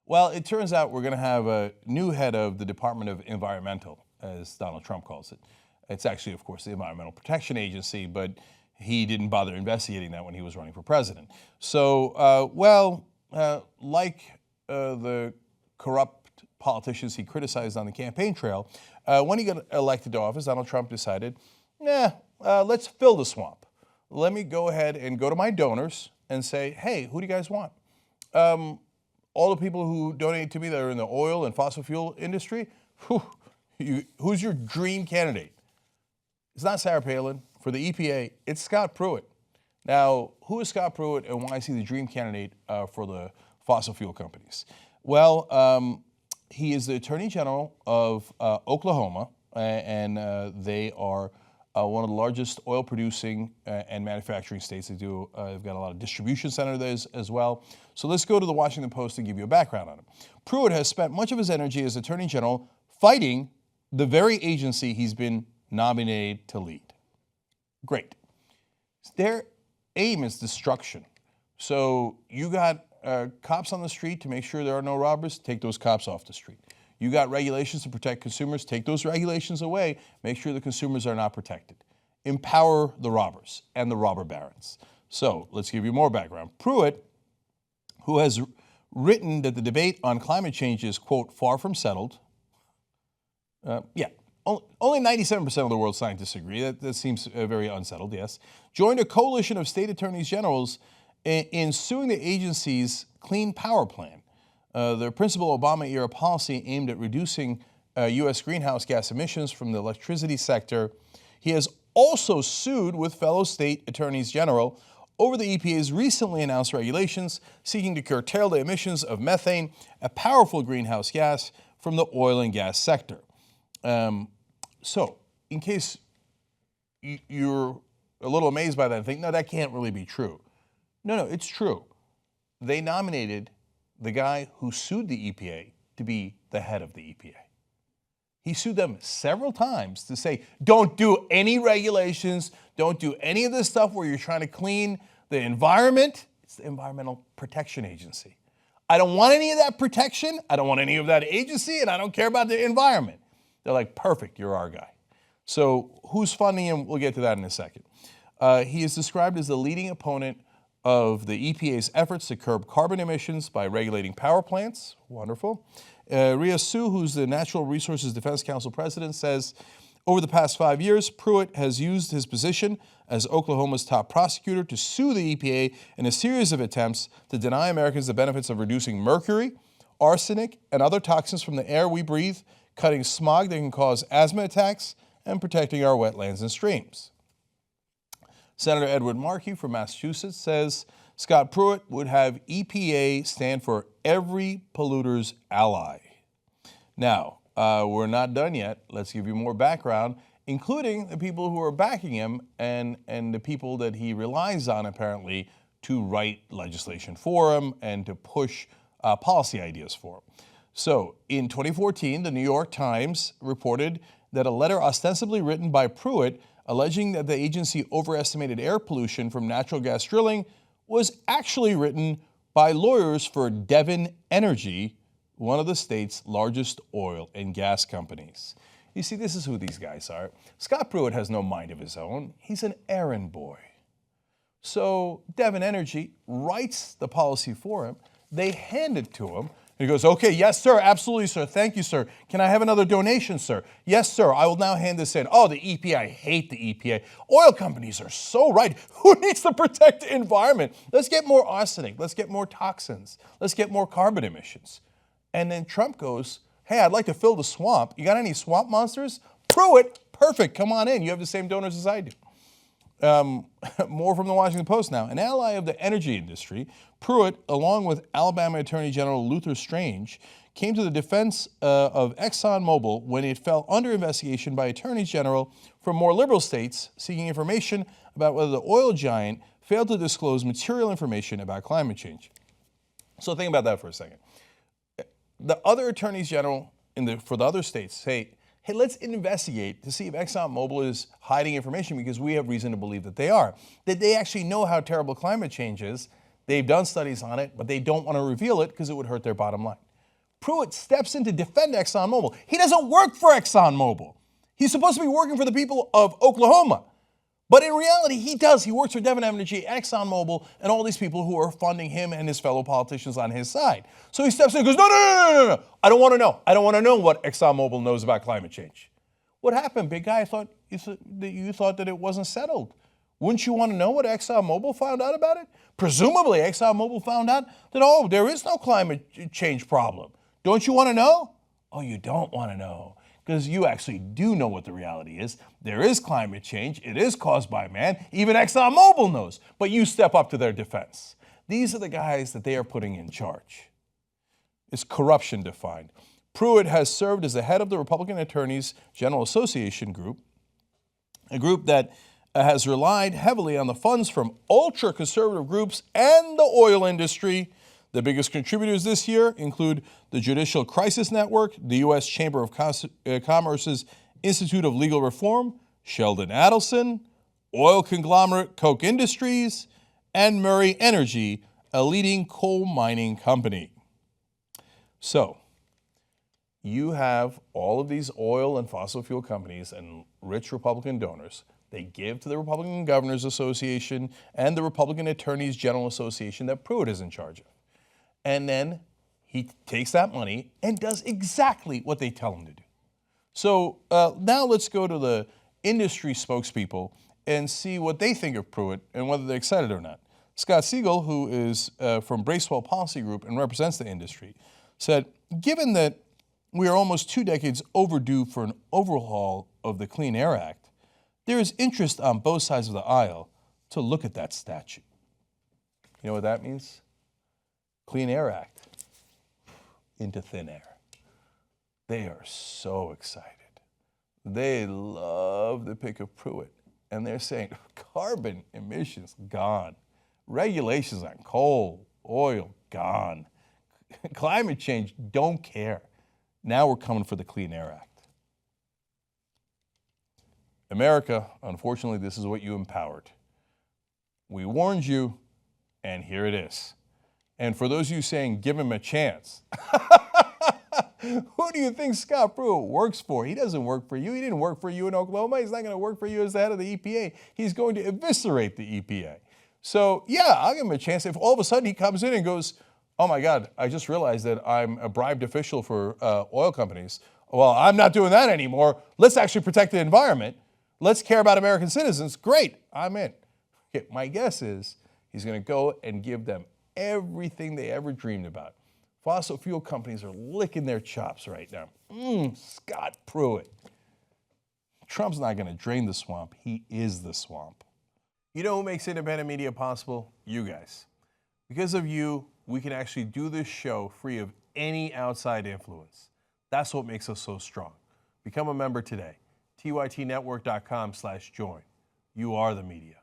Well, it turns out we're going to have a new head of the Department of Environmental, as Donald Trump calls it. It's actually, of course, the Environmental Protection Agency, but he didn't bother investigating that when he was running for president. So, like the corrupt politicians he criticized on the campaign trail, when he got elected to office, Donald Trump decided, let's fill the swamp. Let me go ahead and go to my donors and say, hey, who do you guys want? All the people who donate to me that are in the oil and fossil fuel industry, who's your dream candidate? It's not Sarah Palin. For the EPA, it's Scott Pruitt. Now, who is Scott Pruitt and why is he the dream candidate for the fossil fuel companies? Well, he is the Attorney General of Oklahoma, and they are one of the largest oil producing and manufacturing states. They've got a lot of distribution centers as well. So let's go to the Washington Post to give you a background on him. Pruitt has spent much of his energy as Attorney General fighting the very agency he's been nominated to lead. Great. Their aim is destruction. So you got cops on the street to make sure there are no robbers, take those cops off the street. You got regulations to protect consumers, take those regulations away, make sure the consumers are not protected. Empower the robbers and the robber barons. So let's give you more background. Pruitt, who has written that the debate on climate change is, quote, far from settled. Only 97% of the world's scientists agree. That seems very unsettled, yes. Joined a coalition of state attorneys generals in suing the agency's Clean Power Plan. The principal Obama-era policy aimed at reducing U.S. greenhouse gas emissions from the electricity sector. He has also sued with fellow state attorneys general over the EPA's recently announced regulations seeking to curtail the emissions of methane, a powerful greenhouse gas, from the oil and gas sector. So, in case you're a little amazed by that and think, no, that can't really be true. No, it's true. They nominated the guy who sued the EPA to be the head of the EPA. He sued them several times to say, don't do any regulations, don't do any of this stuff where you're trying to clean the environment. It's the Environmental Protection Agency. I don't want any of that protection, I don't want any of that agency, and I don't care about the environment. They're like, perfect, you're our guy. So who's funding him? We'll get to that in a second. He is described as the leading opponent of the EPA's efforts to curb carbon emissions by regulating power plants. Wonderful. Rhea Su, who's the Natural Resources Defense Council president, says, over the past 5 years, Pruitt has used his position as Oklahoma's top prosecutor to sue the EPA in a series of attempts to deny Americans the benefits of reducing mercury, arsenic, and other toxins from the air we breathe, cutting smog that can cause asthma attacks, and protecting our wetlands and streams. Senator Edward Markey from Massachusetts says Scott Pruitt would have EPA stand for every polluter's ally. Now, we're not done yet. Let's give you more background, including the people who are backing him and the people that he relies on, apparently, to write legislation for him and to push policy ideas for him. So, in 2014, the New York Times reported that a letter ostensibly written by Pruitt alleging that the agency overestimated air pollution from natural gas drilling was actually written by lawyers for Devon Energy, one of the state's largest oil and gas companies. You see, this is who these guys are. Scott Pruitt has no mind of his own. He's an errand boy. So Devon Energy writes the policy for him. They hand it to him. He goes, okay, yes, sir, absolutely, sir. Thank you, sir. Can I have another donation, sir? Yes, sir. I will now hand this in. Oh, the EPA. I hate the EPA. Oil companies are so right. Who needs to protect the environment? Let's get more arsenic. Let's get more toxins. Let's get more carbon emissions. And then Trump goes, hey, I'd like to fill the swamp. You got any swamp monsters? Pruitt, perfect. Come on in. You have the same donors as I do. More from the Washington Post now. An ally of the energy industry, Pruitt, along with Alabama Attorney General Luther Strange, came to the defense of ExxonMobil when it fell under investigation by attorneys general from more liberal states seeking information about whether the oil giant failed to disclose material information about climate change. So think about that for a second. The other attorneys general for the other states say, hey, let's investigate to see if ExxonMobil is hiding information because we have reason to believe that they are. That they actually know how terrible climate change is. They've done studies on it, but they don't want to reveal it because it would hurt their bottom line. Pruitt steps in to defend ExxonMobil. He doesn't work for ExxonMobil. He's supposed to be working for the people of Oklahoma. But in reality, he does. He works for Devon Energy, ExxonMobil, and all these people who are funding him and his fellow politicians on his side. So he steps in and goes, no. I don't want to know. I don't want to know what ExxonMobil knows about climate change. What happened, big guy? I thought you thought that it wasn't settled. Wouldn't you want to know what ExxonMobil found out about it? Presumably, ExxonMobil found out that, there is no climate change problem. Don't you want to know? Oh, you don't want to know, because you actually do know what the reality is. There is climate change. It is caused by man. Even ExxonMobil knows, but you step up to their defense. These are the guys that they are putting in charge. It's corruption defined. Pruitt has served as the head of the Republican Attorneys General Association group, a group that has relied heavily on the funds from ultra-conservative groups and the oil industry. The biggest contributors this year include the Judicial Crisis Network, the U.S. Chamber of Commerce's Institute of Legal Reform, Sheldon Adelson, oil conglomerate Koch Industries, and Murray Energy, a leading coal mining company. So, you have all of these oil and fossil fuel companies and rich Republican donors. They give to the Republican Governors Association and the Republican Attorneys General Association that Pruitt is in charge of. And then he takes that money and does exactly what they tell him to do. So now let's go to the industry spokespeople and see what they think of Pruitt and whether they're excited or not. Scott Siegel, who is from Bracewell Policy Group and represents the industry, said, given that we are almost 2 decades overdue for an overhaul of the Clean Air Act, there is interest on both sides of the aisle to look at that statute. You know what that means? Clean Air Act into thin air. They are so excited. They love the pick of Pruitt. And they're saying carbon emissions gone. Regulations on coal, oil gone. Climate change, don't care. Now we're coming for the Clean Air Act. America, unfortunately, this is what you empowered. We warned you, and here it is. And for those of you saying, give him a chance, who do you think Scott Pruitt works for? He doesn't work for you. He didn't work for you in Oklahoma. He's not going to work for you as the head of the EPA. He's going to eviscerate the EPA. So, yeah, I'll give him a chance. If all of a sudden he comes in and goes, oh, my God, I just realized that I'm a bribed official for oil companies. Well, I'm not doing that anymore. Let's actually protect the environment. Let's care about American citizens. Great, I'm in. Okay, my guess is he's going to go and give them everything they ever dreamed about. Fossil fuel companies are licking their chops right now. Scott Pruitt. Trump's not going to drain the swamp. He is the swamp. You know who makes independent media possible? You guys. Because of you, we can actually do this show free of any outside influence. That's what makes us so strong. Become a member today. tytnetwork.com/join. You are the media.